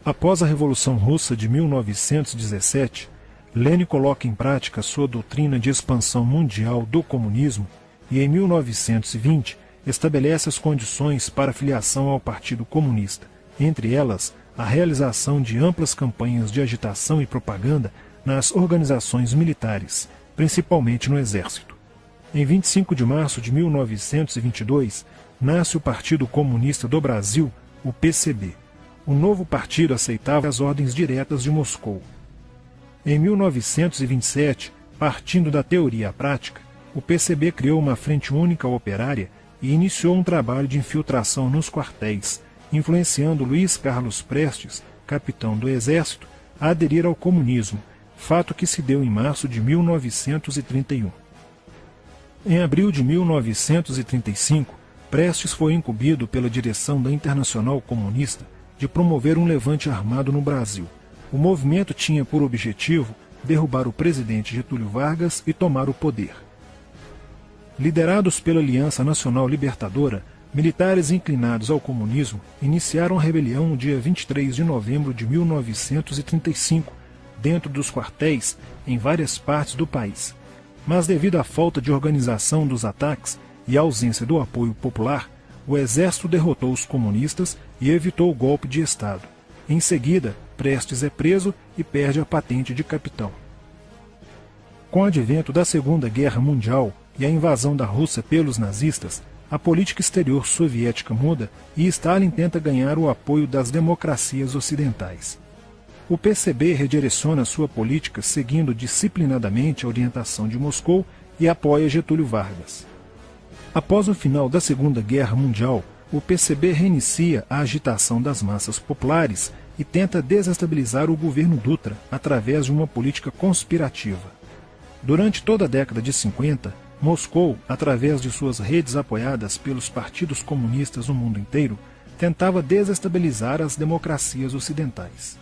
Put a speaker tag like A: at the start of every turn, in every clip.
A: Após a Revolução Russa de 1917, Lenin coloca em prática sua doutrina de expansão mundial do comunismo e, em 1920, estabelece as condições para a filiação ao Partido Comunista, entre elas a realização de amplas campanhas de agitação e propaganda nas organizações militares, principalmente no Exército. Em 25 de março de 1922, nasce o Partido Comunista do Brasil, o PCB. O novo partido aceitava as ordens diretas de Moscou. Em 1927, partindo da teoria à prática, o PCB criou uma frente única operária e iniciou um trabalho de infiltração nos quartéis, influenciando Luiz Carlos Prestes, capitão do Exército, a aderir ao comunismo, fato que se deu em março de 1931. Em abril de 1935, Prestes foi incumbido pela direção da Internacional Comunista de promover um levante armado no Brasil. O movimento tinha por objetivo derrubar o presidente Getúlio Vargas e tomar o poder. Liderados pela Aliança Nacional Libertadora, militares inclinados ao comunismo iniciaram a rebelião no dia 23 de novembro de 1935, dentro dos quartéis em várias partes do país. Mas devido à falta de organização dos ataques e à ausência do apoio popular, o exército derrotou os comunistas e evitou o golpe de Estado. Em seguida, Prestes é preso e perde a patente de capitão. Com o advento da Segunda Guerra Mundial e a invasão da Rússia pelos nazistas, a política exterior soviética muda e Stalin tenta ganhar o apoio das democracias ocidentais. O PCB redireciona sua política seguindo disciplinadamente a orientação de Moscou e apoia Getúlio Vargas. Após o final da Segunda Guerra Mundial, o PCB reinicia a agitação das massas populares e tenta desestabilizar o governo Dutra através de uma política conspirativa. Durante toda a década de 50, Moscou, através de suas redes apoiadas pelos partidos comunistas no mundo inteiro, tentava desestabilizar as democracias ocidentais.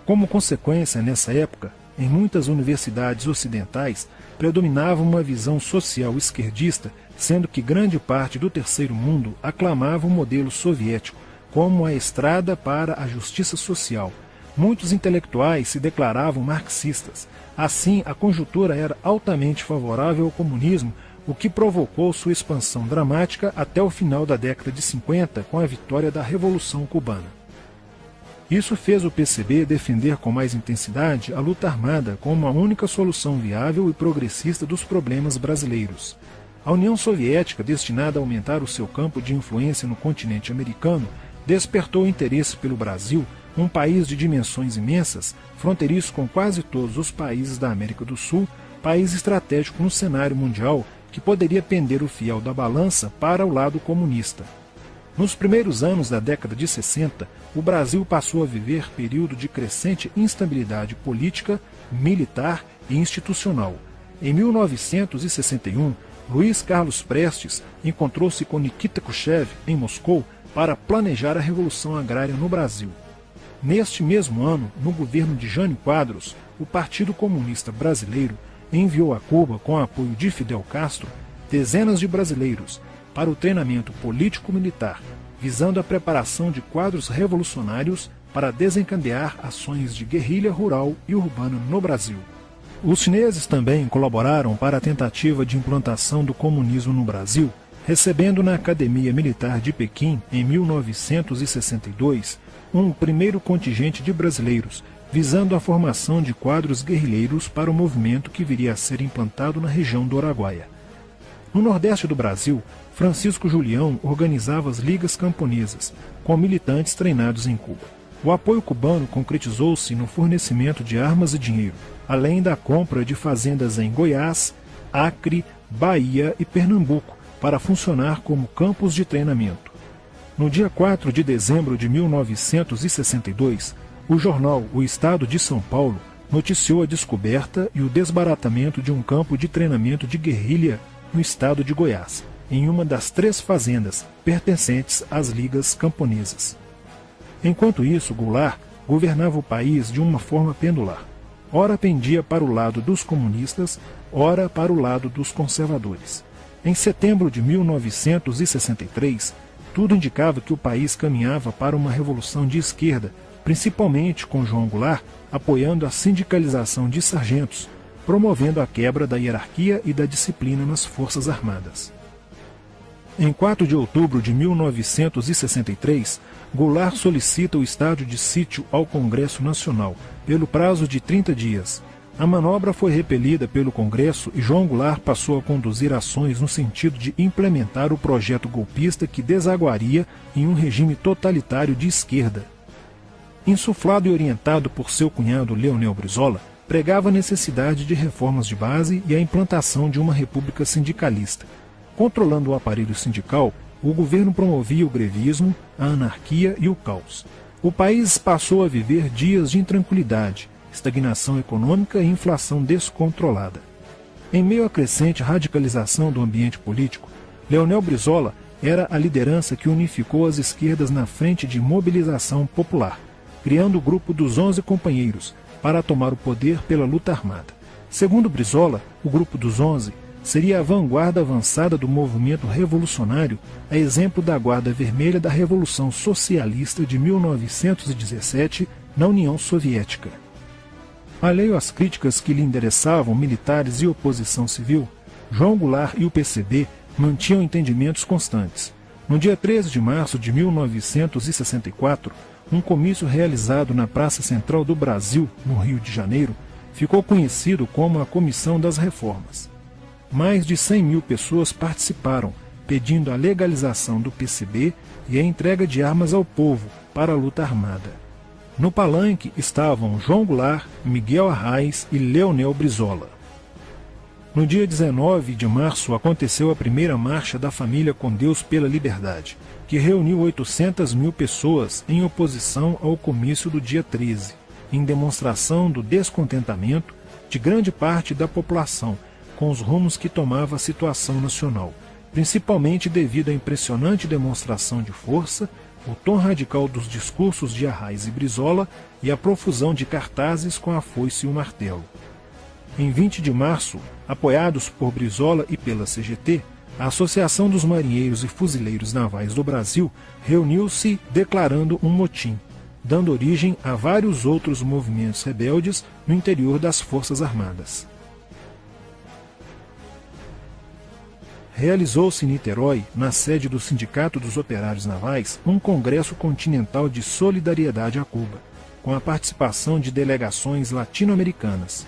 A: Como consequência, nessa época, em muitas universidades ocidentais, predominava uma visão social esquerdista, sendo que grande parte do terceiro mundo aclamava o modelo soviético como a estrada para a justiça social. Muitos intelectuais se declaravam marxistas. Assim, a conjuntura era altamente favorável ao comunismo, o que provocou sua expansão dramática até o final da década de 50, com a vitória da Revolução Cubana. Isso fez o PCB defender com mais intensidade a luta armada como a única solução viável e progressista dos problemas brasileiros. A União Soviética, destinada a aumentar o seu campo de influência no continente americano, despertou interesse pelo Brasil, um país de dimensões imensas, fronteiriço com quase todos os países da América do Sul, país estratégico no cenário mundial que poderia pender o fiel da balança para o lado comunista. Nos primeiros anos da década de 60, o Brasil passou a viver período de crescente instabilidade política, militar e institucional. Em 1961, Luiz Carlos Prestes encontrou-se com Nikita Khrushchev em Moscou para planejar a Revolução Agrária no Brasil. Neste mesmo ano, no governo de Jânio Quadros, o Partido Comunista Brasileiro enviou a Cuba, com apoio de Fidel Castro, dezenas de brasileiros para o treinamento político-militar, visando a preparação de quadros revolucionários para desencadear ações de guerrilha rural e urbana no Brasil. Os chineses também colaboraram para a tentativa de implantação do comunismo no Brasil, recebendo na Academia Militar de Pequim, em 1962, um primeiro contingente de brasileiros, visando a formação de quadros guerrilheiros para o movimento que viria a ser implantado na região do Araguaia. No Nordeste do Brasil, Francisco Julião organizava as ligas camponesas, com militantes treinados em Cuba. O apoio cubano concretizou-se no fornecimento de armas e dinheiro, além da compra de fazendas em Goiás, Acre, Bahia e Pernambuco, para funcionar como campos de treinamento. No dia 4 de dezembro de 1962, o jornal O Estado de São Paulo noticiou a descoberta e o desbaratamento de um campo de treinamento de guerrilha no estado de Goiás, em uma das 3 fazendas pertencentes às ligas camponesas. Enquanto isso, Goulart governava o país de uma forma pendular. Ora pendia para o lado dos comunistas, ora para o lado dos conservadores. Em setembro de 1963, tudo indicava que o país caminhava para uma revolução de esquerda, principalmente com João Goulart apoiando a sindicalização de sargentos, promovendo a quebra da hierarquia e da disciplina nas Forças Armadas. Em 4 de outubro de 1963, Goulart solicita o estado de sítio ao Congresso Nacional, pelo prazo de 30 dias. A manobra foi repelida pelo Congresso e João Goulart passou a conduzir ações no sentido de implementar o projeto golpista que desaguaria em um regime totalitário de esquerda. Insuflado e orientado por seu cunhado Leonel Brizola, pregava a necessidade de reformas de base e a implantação de uma república sindicalista. Controlando o aparelho sindical, o governo promovia o grevismo, a anarquia e o caos. O país passou a viver dias de intranquilidade, estagnação econômica e inflação descontrolada. Em meio à crescente radicalização do ambiente político, Leonel Brizola era a liderança que unificou as esquerdas na frente de mobilização popular, criando o grupo dos 11 companheiros para tomar o poder pela luta armada. Segundo Brizola, o grupo dos 11 seria a vanguarda avançada do movimento revolucionário, a exemplo da Guarda Vermelha da Revolução Socialista de 1917 na União Soviética. Alheio às críticas que lhe endereçavam militares e oposição civil, João Goulart e o PCB mantinham entendimentos constantes. No dia 13 de março de 1964, um comício realizado na Praça Central do Brasil, no Rio de Janeiro, ficou conhecido como a Comissão das Reformas. Mais de 100 mil pessoas participaram, pedindo a legalização do PCB e a entrega de armas ao povo para a luta armada. No palanque estavam João Goulart, Miguel Arraes e Leonel Brizola. No dia 19 de março aconteceu a primeira Marcha da Família com Deus pela Liberdade, que reuniu 800 mil pessoas em oposição ao comício do dia 13, em demonstração do descontentamento de grande parte da população com os rumos que tomava a situação nacional, principalmente devido à impressionante demonstração de força, o tom radical dos discursos de Arraes e Brizola e a profusão de cartazes com a foice e o martelo. Em 20 de março, apoiados por Brizola e pela CGT, a Associação dos Marinheiros e Fuzileiros Navais do Brasil reuniu-se declarando um motim, dando origem a vários outros movimentos rebeldes no interior das Forças Armadas. Realizou-se em Niterói, na sede do Sindicato dos Operários Navais, um congresso continental de solidariedade a Cuba, com a participação de delegações latino-americanas.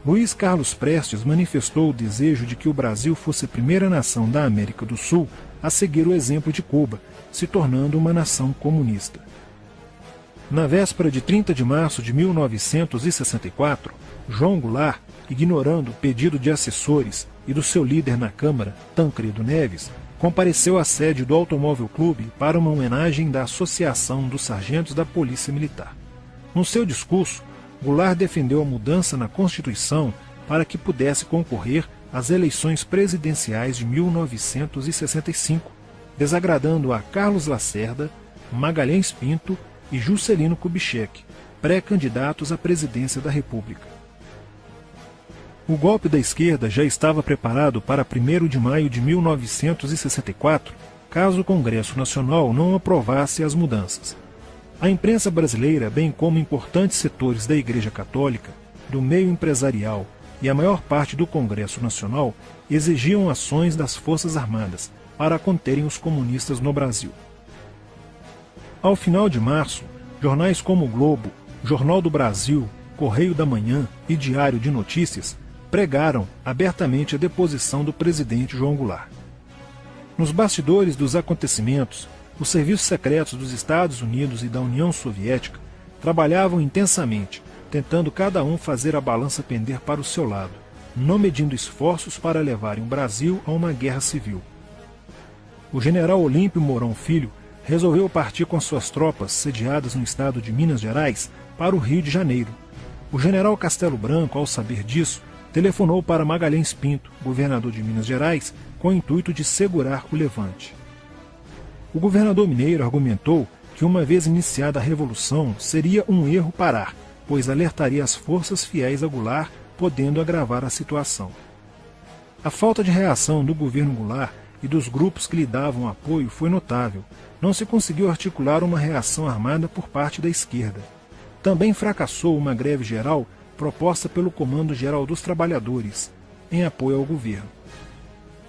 A: Luiz Carlos Prestes manifestou o desejo de que o Brasil fosse a primeira nação da América do Sul a seguir o exemplo de Cuba, se tornando uma nação comunista. Na véspera de 30 de março de 1964, João Goulart, ignorando o pedido de assessores e do seu líder na Câmara, Tancredo Neves, compareceu à sede do Automóvel Clube para uma homenagem da Associação dos Sargentos da Polícia Militar. No seu discurso, Goulart defendeu a mudança na Constituição para que pudesse concorrer às eleições presidenciais de 1965, desagradando a Carlos Lacerda, Magalhães Pinto e Juscelino Kubitschek, pré-candidatos à presidência da República. O golpe da esquerda já estava preparado para 1º de maio de 1964, caso o Congresso Nacional não aprovasse as mudanças. A imprensa brasileira, bem como importantes setores da Igreja Católica, do meio empresarial e a maior parte do Congresso Nacional exigiam ações das Forças Armadas para conterem os comunistas no Brasil. Ao final de março, jornais como o Globo, Jornal do Brasil, Correio da Manhã e Diário de Notícias pregaram abertamente a deposição do presidente João Goulart. Nos bastidores dos acontecimentos, os serviços secretos dos Estados Unidos e da União Soviética trabalhavam intensamente, tentando cada um fazer a balança pender para o seu lado, não medindo esforços para levarem o Brasil a uma guerra civil. O general Olímpio Mourão Filho resolveu partir com suas tropas sediadas no estado de Minas Gerais para o Rio de Janeiro. O general Castelo Branco, ao saber disso, telefonou para Magalhães Pinto, governador de Minas Gerais, com o intuito de segurar o levante. O governador mineiro argumentou que, uma vez iniciada a revolução, seria um erro parar, pois alertaria as forças fiéis a Goulart, podendo agravar a situação. A falta de reação do governo Goulart e dos grupos que lhe davam apoio foi notável. Não se conseguiu articular uma reação armada por parte da esquerda. também fracassou uma greve geral proposta pelo Comando Geral dos Trabalhadores, em apoio ao governo.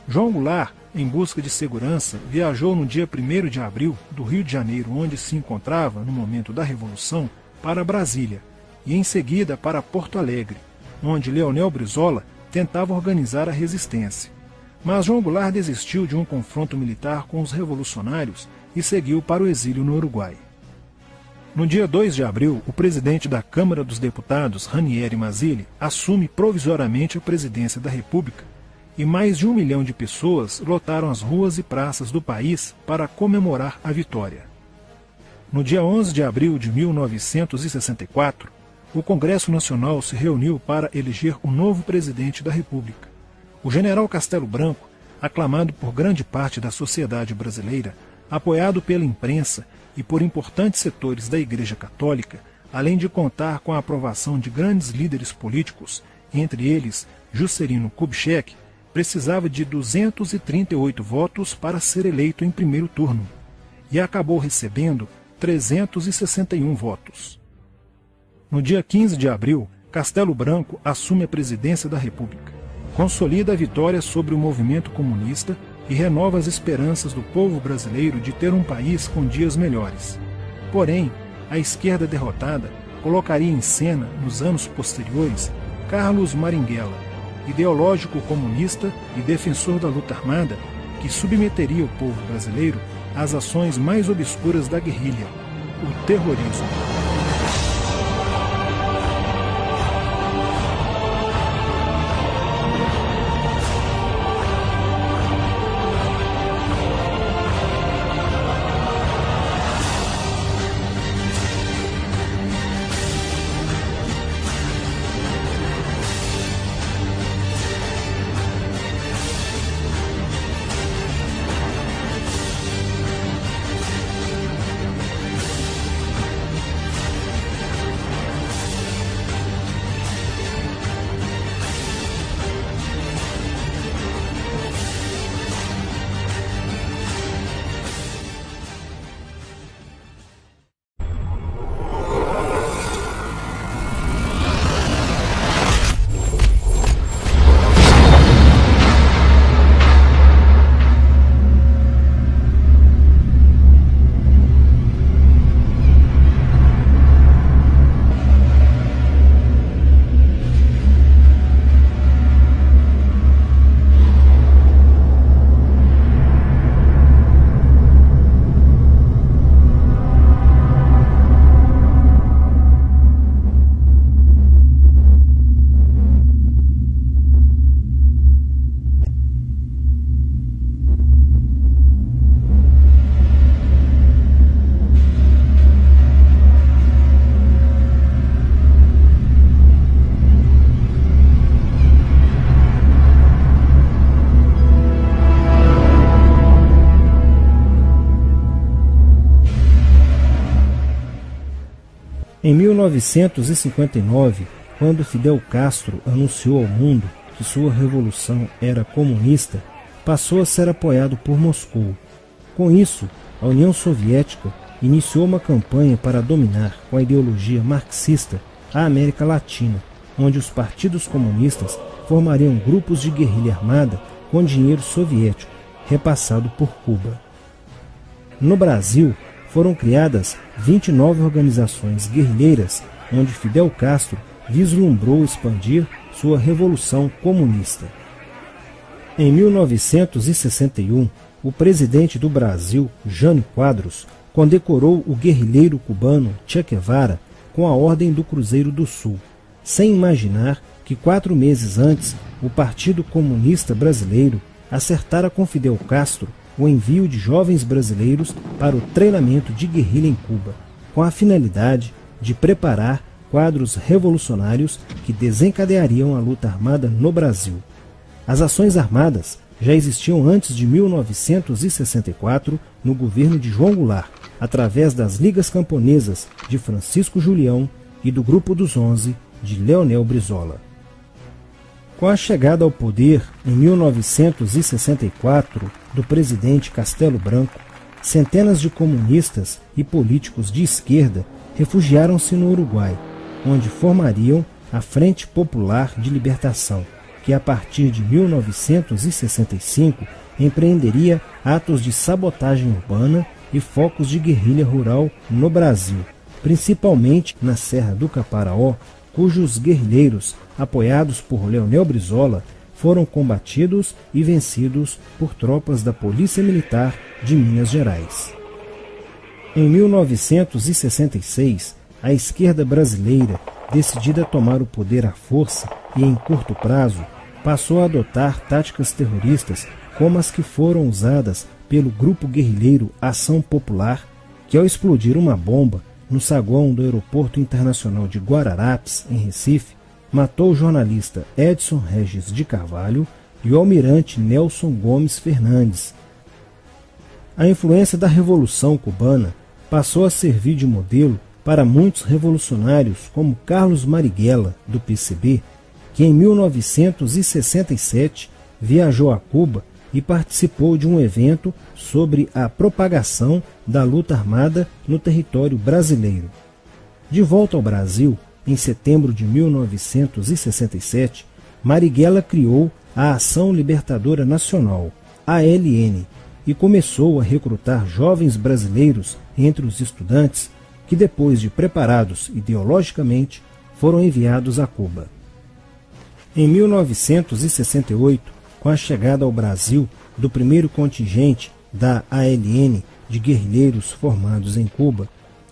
A: João Goulart, em busca de segurança, viajou no dia 1º de abril do Rio de Janeiro, onde se encontrava no momento da Revolução, para Brasília, e em seguida para Porto Alegre, onde Leonel Brizola tentava organizar a resistência. Mas João Goulart desistiu de um confronto militar com os revolucionários e seguiu para o exílio no Uruguai. No dia 2 de abril, o presidente da Câmara dos Deputados, Ranieri Mazzilli, assume provisoriamente a presidência da República e mais de 1 milhão de pessoas lotaram as ruas e praças do país para comemorar a vitória. No dia 11 de abril de 1964, o Congresso Nacional se reuniu para eleger o novo presidente da República. O general Castelo Branco, aclamado por grande parte da sociedade brasileira, apoiado pela imprensa e por importantes setores da Igreja Católica, além de contar com a aprovação de grandes líderes políticos, entre eles Juscelino Kubitschek, precisava de 238 votos para ser eleito em primeiro turno, e acabou recebendo 361 votos. No dia 15 de abril, Castelo Branco assume a presidência da República, consolida a vitória sobre o movimento comunista e renova as esperanças do povo brasileiro de ter um país com dias melhores. Porém, a esquerda derrotada colocaria em cena, nos anos posteriores, Carlos Marighella, ideológico comunista e defensor da luta armada, que submeteria o povo brasileiro às ações mais obscuras da guerrilha, o terrorismo. Em 1959, quando Fidel Castro anunciou ao mundo que sua revolução era comunista, passou a ser apoiado por Moscou. Com isso, a União Soviética iniciou uma campanha para dominar com a ideologia marxista a América Latina, onde os partidos comunistas formariam grupos de guerrilha armada com dinheiro soviético, repassado por Cuba. No Brasil, foram criadas 29 organizações guerrilheiras, onde Fidel Castro vislumbrou expandir sua revolução comunista. Em 1961, o presidente do Brasil, Jânio Quadros, condecorou o guerrilheiro cubano Che Guevara com a Ordem do Cruzeiro do Sul, sem imaginar que 4 meses antes o Partido Comunista Brasileiro acertara com Fidel Castro o envio de jovens brasileiros para o treinamento de guerrilha em Cuba, com a finalidade de preparar quadros revolucionários que desencadeariam a luta armada no Brasil. As ações armadas já existiam antes de 1964 no governo de João Goulart, através das Ligas Camponesas de Francisco Julião e do Grupo dos 11 de Leonel Brizola. Com a chegada ao poder, em 1964, do presidente Castelo Branco, centenas de comunistas e políticos de esquerda
B: refugiaram-se no Uruguai, onde formariam a Frente Popular de Libertação, que a partir de 1965 empreenderia atos de sabotagem urbana e focos de guerrilha rural no Brasil, principalmente na Serra do Caparaó, cujos guerrilheiros, apoiados por Leonel Brizola, foram combatidos e vencidos por tropas da Polícia Militar de Minas Gerais. Em 1966, a esquerda brasileira, decidida a tomar o poder à força e em curto prazo, passou a adotar táticas terroristas como as que foram usadas pelo grupo guerrilheiro Ação Popular, que ao explodir uma bomba no saguão do Aeroporto Internacional de Guararapes, em Recife, matou o jornalista Edson Regis de Carvalho e o almirante Nelson Gomes Fernandes. A influência da Revolução Cubana passou a servir de modelo para muitos revolucionários como Carlos Marighella, do PCB, que em 1967 viajou a Cuba e participou de um evento sobre a propagação da luta armada no território brasileiro. De volta ao Brasil, em setembro de 1967, Marighella criou a Ação Libertadora Nacional, ALN, e começou a recrutar jovens brasileiros entre os estudantes que, depois de preparados ideologicamente, foram enviados a Cuba. Em 1968, com a chegada ao Brasil do primeiro contingente da ALN de guerrilheiros formados em Cuba,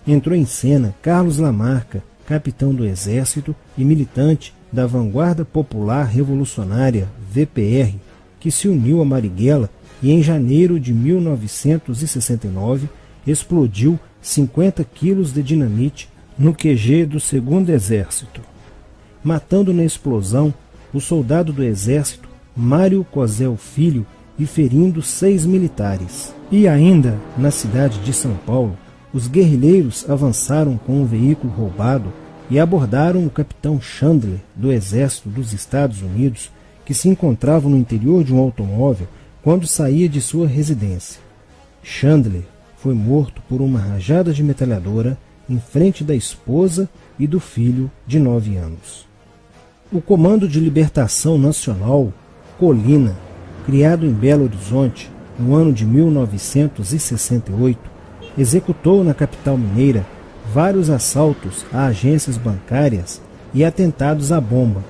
B: entrou em cena Carlos Lamarca, capitão do Exército e militante da Vanguarda Popular Revolucionária, VPR, que se uniu a Marighella e em janeiro de 1969 explodiu 50 quilos de dinamite no QG do 2º Exército, matando na explosão o soldado do Exército Mário Cosel Filho e ferindo 6 militares. E ainda, na cidade de São Paulo, os guerrilheiros avançaram com um veículo roubado e abordaram o capitão Chandler, do Exército dos Estados Unidos, que se encontrava no interior de um automóvel quando saía de sua residência. Chandler foi morto por uma rajada de metralhadora em frente da esposa e do filho de 9 anos. O Comando de Libertação Nacional, Colina, criado em Belo Horizonte no ano de 1968, executou na capital mineira vários assaltos a agências bancárias e atentados à bomba.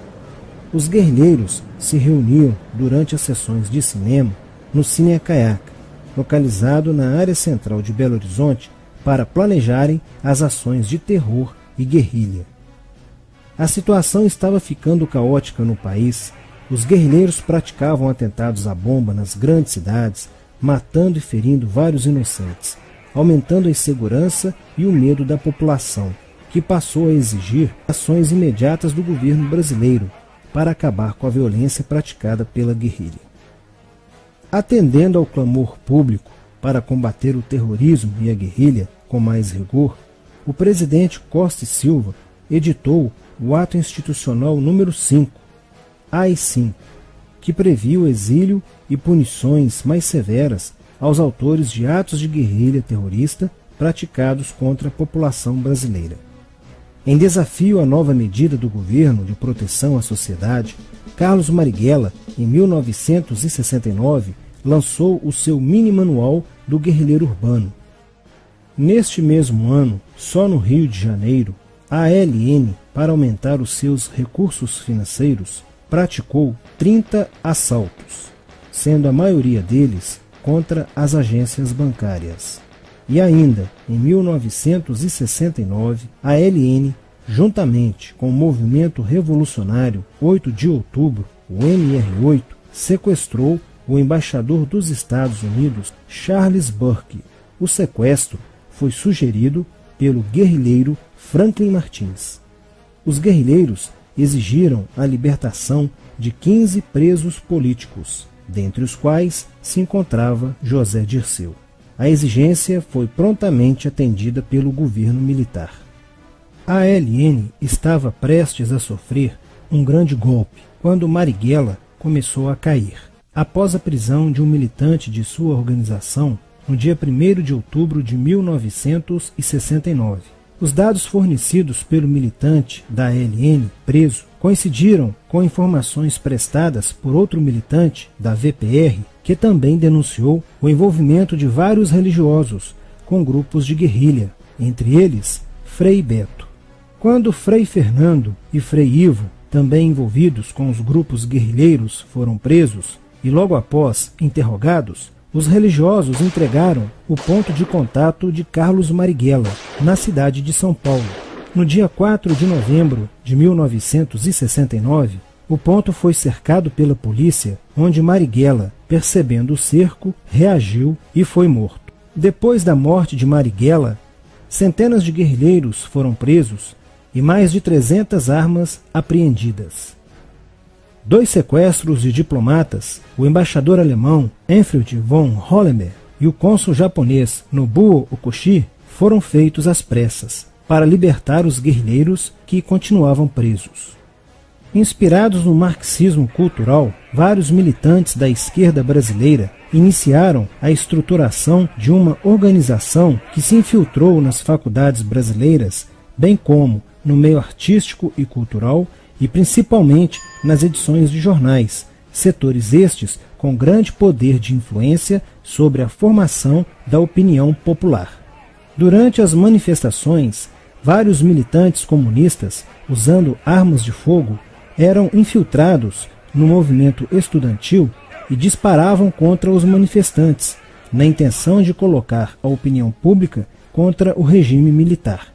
B: Os guerrilheiros se reuniam durante as sessões de cinema no Cine Caiaca, localizado na área central de Belo Horizonte, para planejarem as ações de terror e guerrilha. A situação estava ficando caótica no país. Os guerrilheiros praticavam atentados à bomba nas grandes cidades, matando e ferindo vários inocentes, aumentando a insegurança e o medo da população, que passou a exigir ações imediatas do governo brasileiro para acabar com a violência praticada pela guerrilha. Atendendo ao clamor público para combater o terrorismo e a guerrilha com mais rigor, o presidente Costa e Silva editou o Ato Institucional número 5, AI-5, que previa o exílio e punições mais severas aos autores de atos de guerrilha terrorista praticados contra a população brasileira. Em desafio à nova medida do governo de proteção à sociedade, Carlos Marighella, em 1969, lançou o seu mini-manual do guerrilheiro urbano. Neste mesmo ano, só no Rio de Janeiro, a ALN, para aumentar os seus recursos financeiros, praticou 30 assaltos, sendo a maioria deles contra as agências bancárias. E ainda, em 1969, a ALN, juntamente com o movimento revolucionário 8 de outubro, o MR8, sequestrou o embaixador dos Estados Unidos, Charles Burke. O sequestro foi sugerido pelo guerrilheiro Franklin Martins. Os guerrilheiros exigiram a libertação de 15 presos políticos, dentre os quais se encontrava José Dirceu. A exigência foi prontamente atendida pelo governo militar. A ALN estava prestes a sofrer um grande golpe quando Marighella começou a cair. Após a prisão de um militante de sua organização, no dia 1º de outubro de 1969, Os dados fornecidos pelo militante da ALN preso coincidiram com informações prestadas por outro militante da VPR, que também denunciou o envolvimento de vários religiosos com grupos de guerrilha, entre eles Frei Beto. Quando Frei Fernando e Frei Ivo, também envolvidos com os grupos guerrilheiros, foram presos e logo após interrogados, os religiosos entregaram o ponto de contato de Carlos Marighella, na cidade de São Paulo. No dia 4 de novembro de 1969, o ponto foi cercado pela polícia, onde Marighella, percebendo o cerco, reagiu e foi morto. Depois da morte de Marighella, centenas de guerrilheiros foram presos e mais de 300 armas apreendidas. 2 sequestros de diplomatas, o embaixador alemão Enfield von Hollenberg e o cônsul japonês Nobuo Okushi, foram feitos às pressas, para libertar os guerrilheiros que continuavam presos. Inspirados no marxismo cultural, vários militantes da esquerda brasileira iniciaram a estruturação de uma organização que se infiltrou nas faculdades brasileiras, bem como no meio artístico e cultural, e principalmente nas edições de jornais, setores estes com grande poder de influência sobre a formação da opinião popular. Durante as manifestações, vários militantes comunistas, usando armas de fogo, eram infiltrados no movimento estudantil e disparavam contra os manifestantes, na intenção de colocar a opinião pública contra o regime militar.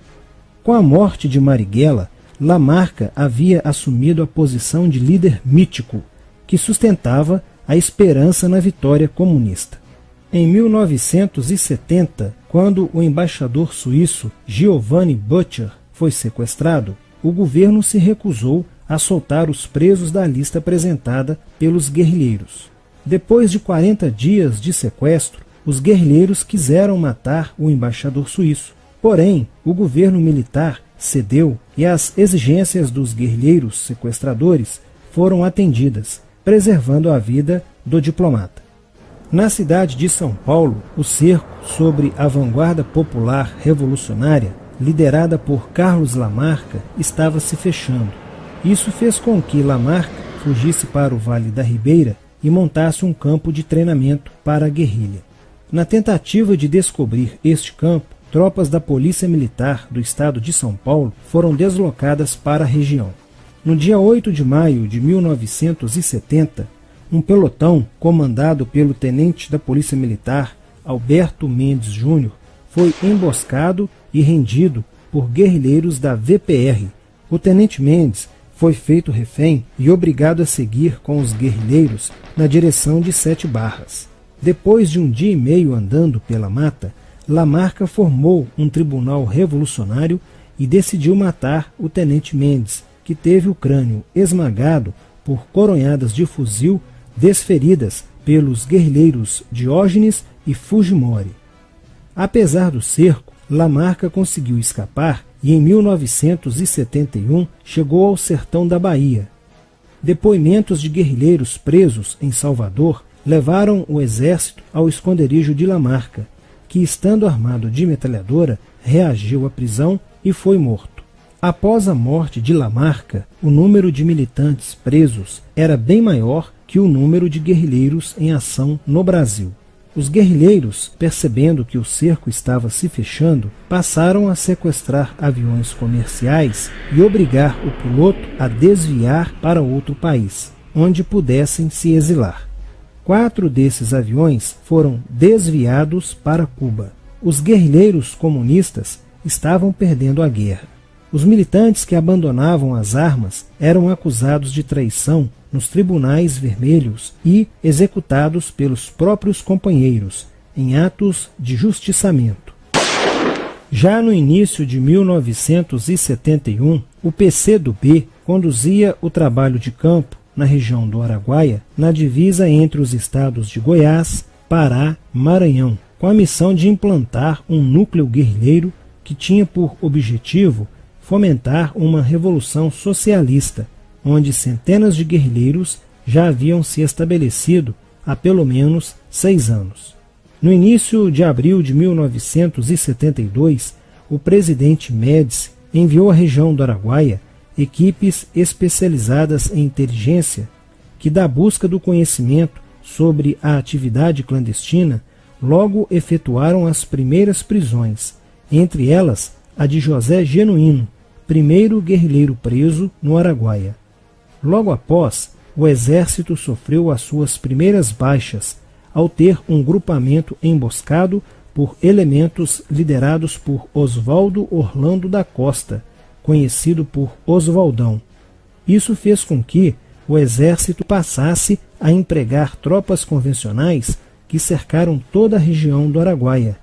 B: Com a morte de Marighella, Lamarca havia assumido a posição de líder mítico, que sustentava a esperança na vitória comunista. Em 1970, quando o embaixador suíço Giovanni Butcher foi sequestrado, o governo se recusou a soltar os presos da lista apresentada pelos guerrilheiros. Depois de 40 dias de sequestro, os guerrilheiros quiseram matar o embaixador suíço. Porém, o governo militar cedeu e as exigências dos guerrilheiros sequestradores foram atendidas, preservando a vida do diplomata. Na cidade de São Paulo, o cerco sobre a vanguarda popular revolucionária, liderada por Carlos Lamarca, estava se fechando. Isso fez com que Lamarca fugisse para o Vale da Ribeira e montasse um campo de treinamento para a guerrilha. Na tentativa de descobrir este campo, tropas da Polícia Militar do estado de São Paulo foram deslocadas para a região. No dia 8 de maio de 1970, um pelotão comandado pelo tenente da Polícia Militar, Alberto Mendes Júnior, foi emboscado e rendido por guerrilheiros da VPR. O tenente Mendes foi feito refém e obrigado a seguir com os guerrilheiros na direção de 7 Barras. Depois de um dia e meio andando pela mata, Lamarca formou um tribunal revolucionário e decidiu matar o tenente Mendes, que teve o crânio esmagado por coronhadas de fuzil desferidas pelos guerrilheiros Diógenes e Fujimori. Apesar do cerco, Lamarca conseguiu escapar e em 1971 chegou ao sertão da Bahia. Depoimentos de guerrilheiros presos em Salvador levaram o exército ao esconderijo de Lamarca, que, estando armado de metralhadora, reagiu à prisão e foi morto. Após a morte de Lamarca, o número de militantes presos era bem maior que o número de guerrilheiros em ação no Brasil. Os guerrilheiros, percebendo que o cerco estava se fechando, passaram a sequestrar aviões comerciais e obrigar o piloto a desviar para outro país, onde pudessem se exilar. 4 desses aviões foram desviados para Cuba. Os guerrilheiros comunistas estavam perdendo a guerra. Os militantes que abandonavam as armas eram acusados de traição nos tribunais vermelhos e executados pelos próprios companheiros, em atos de justiçamento. Já no início de 1971, o PCdoB conduzia o trabalho de campo na região do Araguaia, na divisa entre os estados de Goiás, Pará e Maranhão, com a missão de implantar um núcleo guerrilheiro que tinha por objetivo fomentar uma revolução socialista, onde centenas de guerrilheiros já haviam se estabelecido há pelo menos 6 anos. No início de abril de 1972, o presidente Médici enviou à região do Araguaia equipes especializadas em inteligência que, da busca do conhecimento sobre a atividade clandestina, logo efetuaram as primeiras prisões, entre elas a de José Genuíno, primeiro guerrilheiro preso no Araguaia. Logo após, o exército sofreu as suas primeiras baixas, ao ter um grupamento emboscado por elementos liderados por Oswaldo Orlando da Costa, conhecido por Oswaldão. Isso fez com que o exército passasse a empregar tropas convencionais que cercaram toda a região do Araguaia.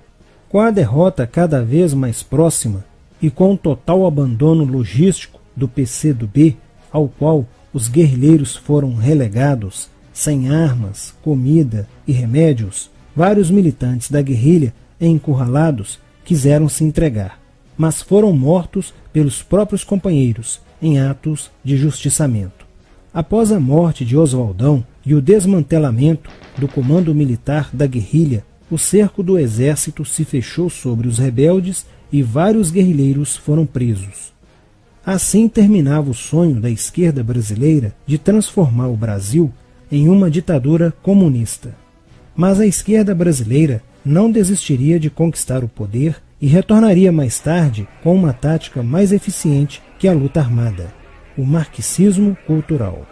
B: Com a derrota cada vez mais próxima e com o total abandono logístico do PCdoB, ao qual os guerrilheiros foram relegados, sem armas, comida e remédios, vários militantes da guerrilha encurralados quiseram se entregar, mas foram mortos pelos próprios companheiros em atos de justiçamento. Após a morte de Oswaldão e o desmantelamento do comando militar da guerrilha, o cerco do exército se fechou sobre os rebeldes e vários guerrilheiros foram presos. Assim terminava o sonho da esquerda brasileira de transformar o Brasil em uma ditadura comunista. Mas a esquerda brasileira não desistiria de conquistar o poder e retornaria mais tarde com uma tática mais eficiente que a luta armada: o marxismo cultural.